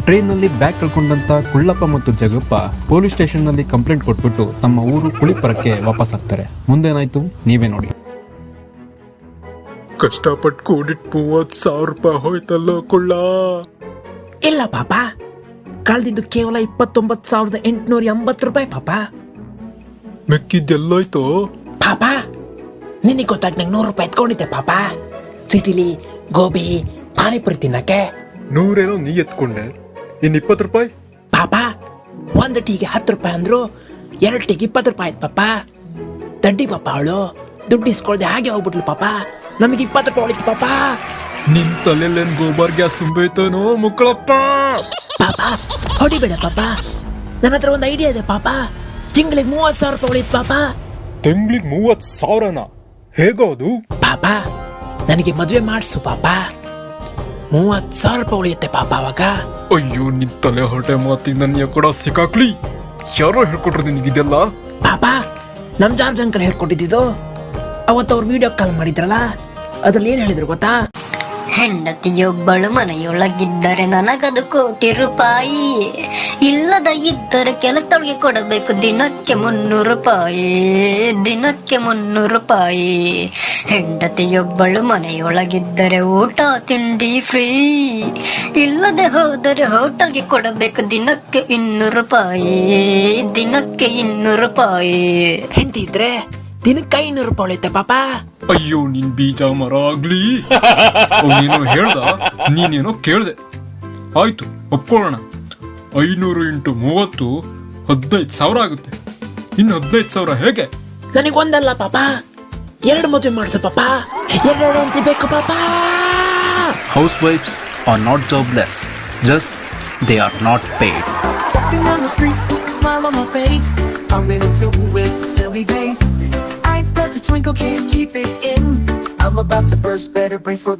ಟ್ರೈನ್ನಲ್ಲಿ bag ಕಳ್ಕೊಂಡಂತ Kullappa ಮತ್ತು Jagappa police ಸ್ಟೇಷನ್ನಲ್ಲಿ complaint ಕೊಟ್ಬಿಟ್ಟು ತಮ್ಮ ಊರು ಕುಳಿಪುರಕ್ಕೆ ವಾಪಸ್ ಆಗ್ತಾರೆ. ಮುಂದೇನಾಯ್ತು ನೀವೇ ನೋಡಿ. ಕಷ್ಟಪಟ್ಟು ಕೂಡಿಟ್ 30,000 ರೂಪಾಯಿ ಹೋಯ್ತಲ್ಲೋ ಕುಳ್ಳ. ಇಲ್ಲ ಪಾಪ, ಕಳೆದಿದ್ದು ಕೇವಲ 29,880 ರೂಪಾಯಿ ಪಾಪ. ಮೆಕ್ಕಿದ್ದೆಲ್ಲಾಯ್ತು ಪಾಪ ನಿನಗೆ ಗೊತ್ತಾಗ ನಂಗೆ 100 ರೂಪಾಯಿ ಎತ್ಕೊಂಡಿದ್ದೆ ಪಾಪ, ಸಿಟಿಲಿ ಗೋಬಿ ಪಾನಿಪುರಿ ತಿನ್ನಕ್ಕೆ. 100 ನೀ ಎತ್ಕೊಂಡೆ, ಇನ್ 20 ರೂಪಾಯಿ ಪಾಪ. ಒಂದು ಟೀಗೆ 10 ರೂಪಾಯಿ ಅಂದ್ರು, 2 ಟೀಗೆ 20 ರೂಪಾಯಿ ಆಯ್ತು ಪಾಪ. ದಡ್ಡಿ ಪಾಪ ಅವಳು, ದುಡ್ಡು ಇಸ್ಕೊಳ್ದೆ ಹಾಗೆ ಹೋಗ್ಬಿಟ್ಲು ಪಾಪ. ನಮಗೆ 20 ರೂಪಾಯಿ ಉಳಿತು ಪಾಪ. ನಿನ್ ತಲೆಲ್ಲೇನ್ ಗೋಬರ್ ಗ್ಯಾಸ್ ತುಂಬೈತೇನೋ ಮುಕ್ಕಳಪ್ಪ. ಪಾಪ ಹೊಡಿಬೇಡ ಪಾಪ, ನನ್ನ ಹತ್ರ ಒಂದು ಐಡಿಯಾ ಇದೆ ಪಾಪ. ತಿಂಗಳಿಗೆ 30,000 ರೂಪಾಯಿ ಉಳಿತು ಪಾಪ. ತಿಂಗ್ಳಿಗೆ 30,000ನಾ? ಹೇಗೋದು ಪಾಪ? ನನಗೆ ಮದುವೆ ಮಾಡಿಸು ಪಾಪ, 30,000 ರೂಪಾಯಿ ಉಳಿಯುತ್ತೆ ಪಾಪ ಅವಾಗ. ಅಯ್ಯೋ ನಿನ್ ತಲೆ ಹೊಟ್ಟೆ ಮಾತಿಗೆ ನನ್ನ ಕೂಡ ಸಿಕ್ಕಾಕ್ಲಿ. ಯಾರೋ ಹೇಳ್ಕೊಟ್ರು ನಿನಗಿದೆಲ್ಲ? ಪಾಪ ನಮ್ ಜಾರ್ಜ್ ಅಂಕಲ್ ಹೇಳ್ಕೊಟ್ಟಿದ್ದು. ಅವತ್ತು ಅವ್ರು ವಿಡಿಯೋ ಕಾಲ್ ಮಾಡಿದ್ರಲ್ಲ, ಅದ್ರಲ್ಲಿ ಏನ್ ಹೇಳಿದ್ರು ಗೊತ್ತಾ? ಹೆಂಡತಿಯೊಬ್ಬಳು ಮನೆಯೊಳಗಿದ್ದರೆ ನನಗದು 1,000,000 ರೂಪಾಯಿ, ಇಲ್ಲದ ಇದ್ದರೆ ಕೆಲಸದೊಳಗೆ ಕೊಡಬೇಕು ದಿನಕ್ಕೆ 300 ರೂಪಾಯಿ, ದಿನಕ್ಕೆ 300 ರೂಪಾಯಿ. ಹೆಂಡತಿಯೊಬ್ಬಳು ಮನೆಯೊಳಗಿದ್ದರೆ ಊಟ ತಿಂಡಿ ಫ್ರೀ, ಇಲ್ಲದೆ ಹೋದರೆ ಹೋಟೆಲ್ಗೆ ಕೊಡಬೇಕು ದಿನಕ್ಕೆ 200 ರೂಪಾಯಿ, ದಿನಕ್ಕೆ 200 ರೂಪಾಯಿ. ಹೆಂಡತಿ ಇದ್ರೆ ದಿನಕ್ಕೆ 500 ರೂಪಾಯಿ ಉಳಿಯುತ್ತೆ ಪಾಪ. ಅಯ್ಯೋ ನಿನ್ ಬೀಜ ಮರ ಆಗ್ಲಿ. ಅವನೇನೋ ಹೇಳ್ದ, ನೀನೇನೋ ಕೇಳ್ದೆ. ಆಯ್ತು ಒಪ್ಕೊಳ್ಳೋಣ. 500 × 30 15,000 ಆಗುತ್ತೆ. ಇನ್ನು 15,000 ಹೇಗೆ? ನನಗೆ ಒಂದಲ್ಲ ಪಾಪ, 2 ಮದುವೆ ಮಾಡಿಸು ಪಾಪ. 2 ಅಂತ ಬೇಕು ಪಾಪ. Housewives are not jobless, just they are not paid. Walking down the street with a smile on my face, I'm in a tune with silly bass. I start to twinkle, can't keep it in. I'm about to burst, better brace for